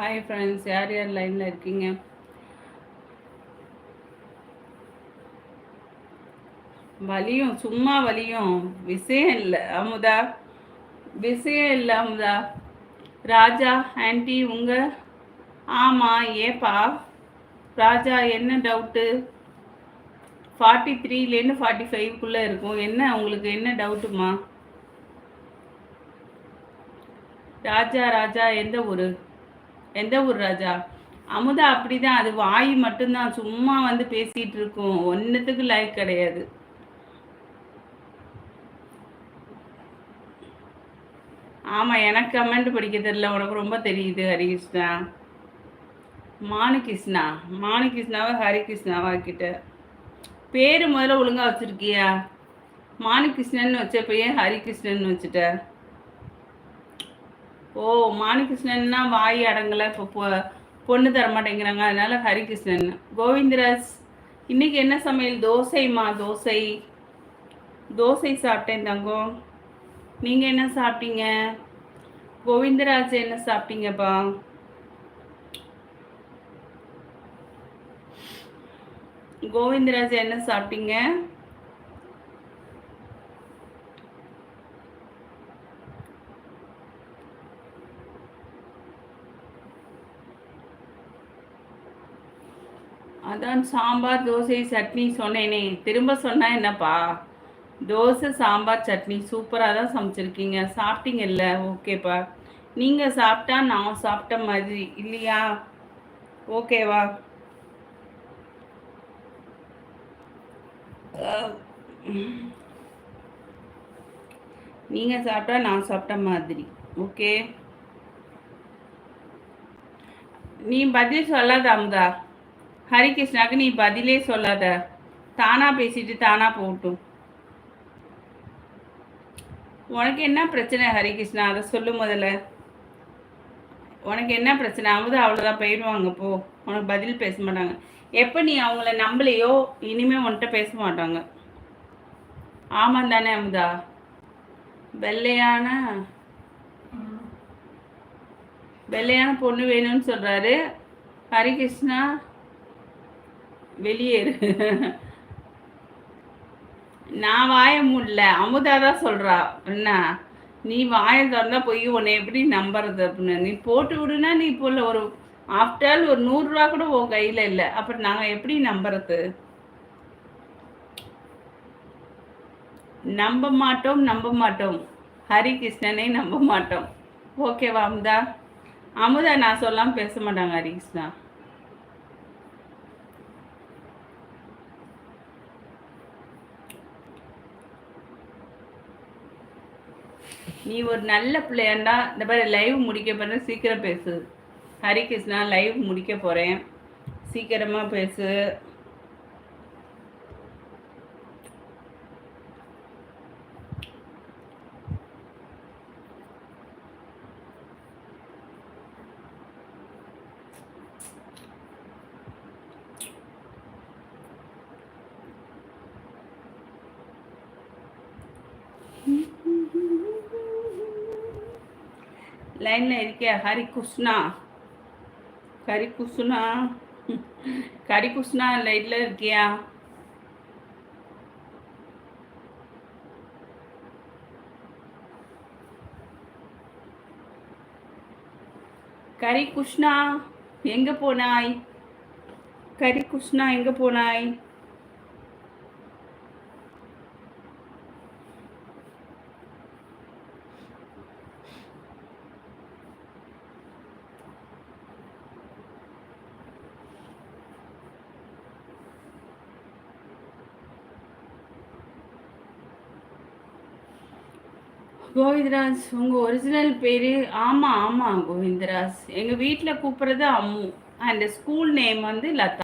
Hi friends, யார் யார் லைனில் இருக்கீங்க? வலியும் சும்மா வலியும் விஷயம் இல்லை அமுதா, விஷயம் இல்லை அமுதா. ராஜா ஆன்ட்டி உங்கள் ஆமாம், ஏப்பா ராஜா, என்ன டவுட்டு? 43லேருந்து 45க்குள்ளே இருக்கும். என்ன உங்களுக்கு என்ன டவுட்டுமா? ராஜா ராஜா எந்த ஊர்? எந்த ஊர் ராஜா? அமுதா அப்படிதான், அது வாய் மட்டும்தான் சும்மா வந்து பேசிகிட்டு இருக்கும், ஒன்றுத்துக்கு லைக் கிடையாது. ஆமாம், எனக்கு கமெண்ட் படிக்க தெரியல, உனக்கு ரொம்ப தெரியுது ஹரிகிருஷ்ணா. மாணிகிருஷ்ணா, மாணிகிருஷ்ணாவா ஹரிகிருஷ்ணாவா கிட்ட பேர் முதல்ல ஒழுங்காக வச்சுருக்கியா? மாணிகிருஷ்ணன் வச்ச பையன் ஹரிகிருஷ்ணன் வச்சுட்ட. ஓ, மாணிகிருஷ்ணன்னா வாய் அடங்கலை, இப்போ பொண்ணு தர மாட்டேங்கிறாங்க, அதனால ஹரிகிருஷ்ணன். கோவிந்தராஜ், இன்னைக்கு என்ன சமையல்? தோசைம்மா, தோசை தோசை சாப்பிட்டேன் தங்கம். நீங்கள் என்ன சாப்பிட்டீங்க? கோவிந்தராஜ் என்ன சாப்பிட்டீங்கப்பா? கோவிந்தராஜ் என்ன சாப்பிட்டீங்க? அதான் சாம்பார் தோசை சட்னி சொன்னேனே, திரும்ப சொன்னால் என்னப்பா? தோசை சாம்பார் சட்னி சூப்பராக தான் சமைச்சிருக்கீங்க, சாப்பிட்டீங்கல்ல? ஓகேப்பா. நீங்கள் சாப்பிட்டா நான் சாப்பிட்ட மாதிரி இல்லையா? ஓகேவா? நீங்கள் சாப்பிட்டா நான் சாப்பிட்ட மாதிரி. ஓகே, நீ பதில் சொல்லாத அமுதா. ஹரிகிருஷ்ணாவுக்கு நீ பதிலே சொல்லாத, தானா பேசிட்டு தானா போகட்டும். உனக்கு என்ன பிரச்சனை ஹரிகிருஷ்ணா, அதை சொல்லு முதல்ல. உனக்கு என்ன பிரச்சனை? அமுதா அவ்வளோதான், போயிடுவாங்க போ. உனக்கு பதில் பேச மாட்டாங்க. எப்போ நீ அவங்கள நம்பலையோ இனிமேல் உன்கிட்ட பேச மாட்டாங்க. ஆமாம் தானே அமுதா? வெள்ளையான வெள்ளையான பொண்ணு வேணும்னு சொல்கிறாரு ஹரிகிருஷ்ணா. வெளியேறு. நான் வாய மூடல, அமுதா தான் சொல்கிறா. என்ன நீ வாயை திறந்தா போய் உன்னை எப்படி நம்புறது அப்படின்னு? நீ போட்டு விடுனா நீ இப்போ இல்லை, ஒரு ஆஃப்டர் ஒரு 100 ரூபா கூட உன் கையில் இல்லை, அப்புறம் நாங்கள் எப்படி நம்புறது? நம்ப மாட்டோம், நம்ப மாட்டோம். ஹரிகிருஷ்ணனை நம்ப மாட்டோம். ஓகேவா அமுதா? அமுதா நான் சொல்லாமல் பேச மாட்டாங்க ஹரிகிருஷ்ணா. நீ ஒரு நல்ல பிள்ளையாண்டா, இந்த மாதிரி லைவ் முடிக்க போகிற, சீக்கிரம் பேசு ஹரிகிருஷ்ணா. லைவ் முடிக்க போகிறேன், சீக்கிரமாக பேசு. லைனில் இருக்கியா ஹரிகிருஷ்ணா? ஹரிகிருஷ்ணா, ஹரிகிருஷ்ணா லைனில் இருக்கியா? ஹரிகிருஷ்ணா எங்கே போனாய்? ஹரிகிருஷ்ணா எங்கே போனாய்? கோவிந்தராஜ் உங்கள் ஒரிஜினல் பேர்? ஆமாம் ஆமாம் கோவிந்தராஜ். எங்கள் வீட்டில் கூப்பிட்றது அம்மு, அண்ட் ஸ்கூல் நேம் வந்து லதா.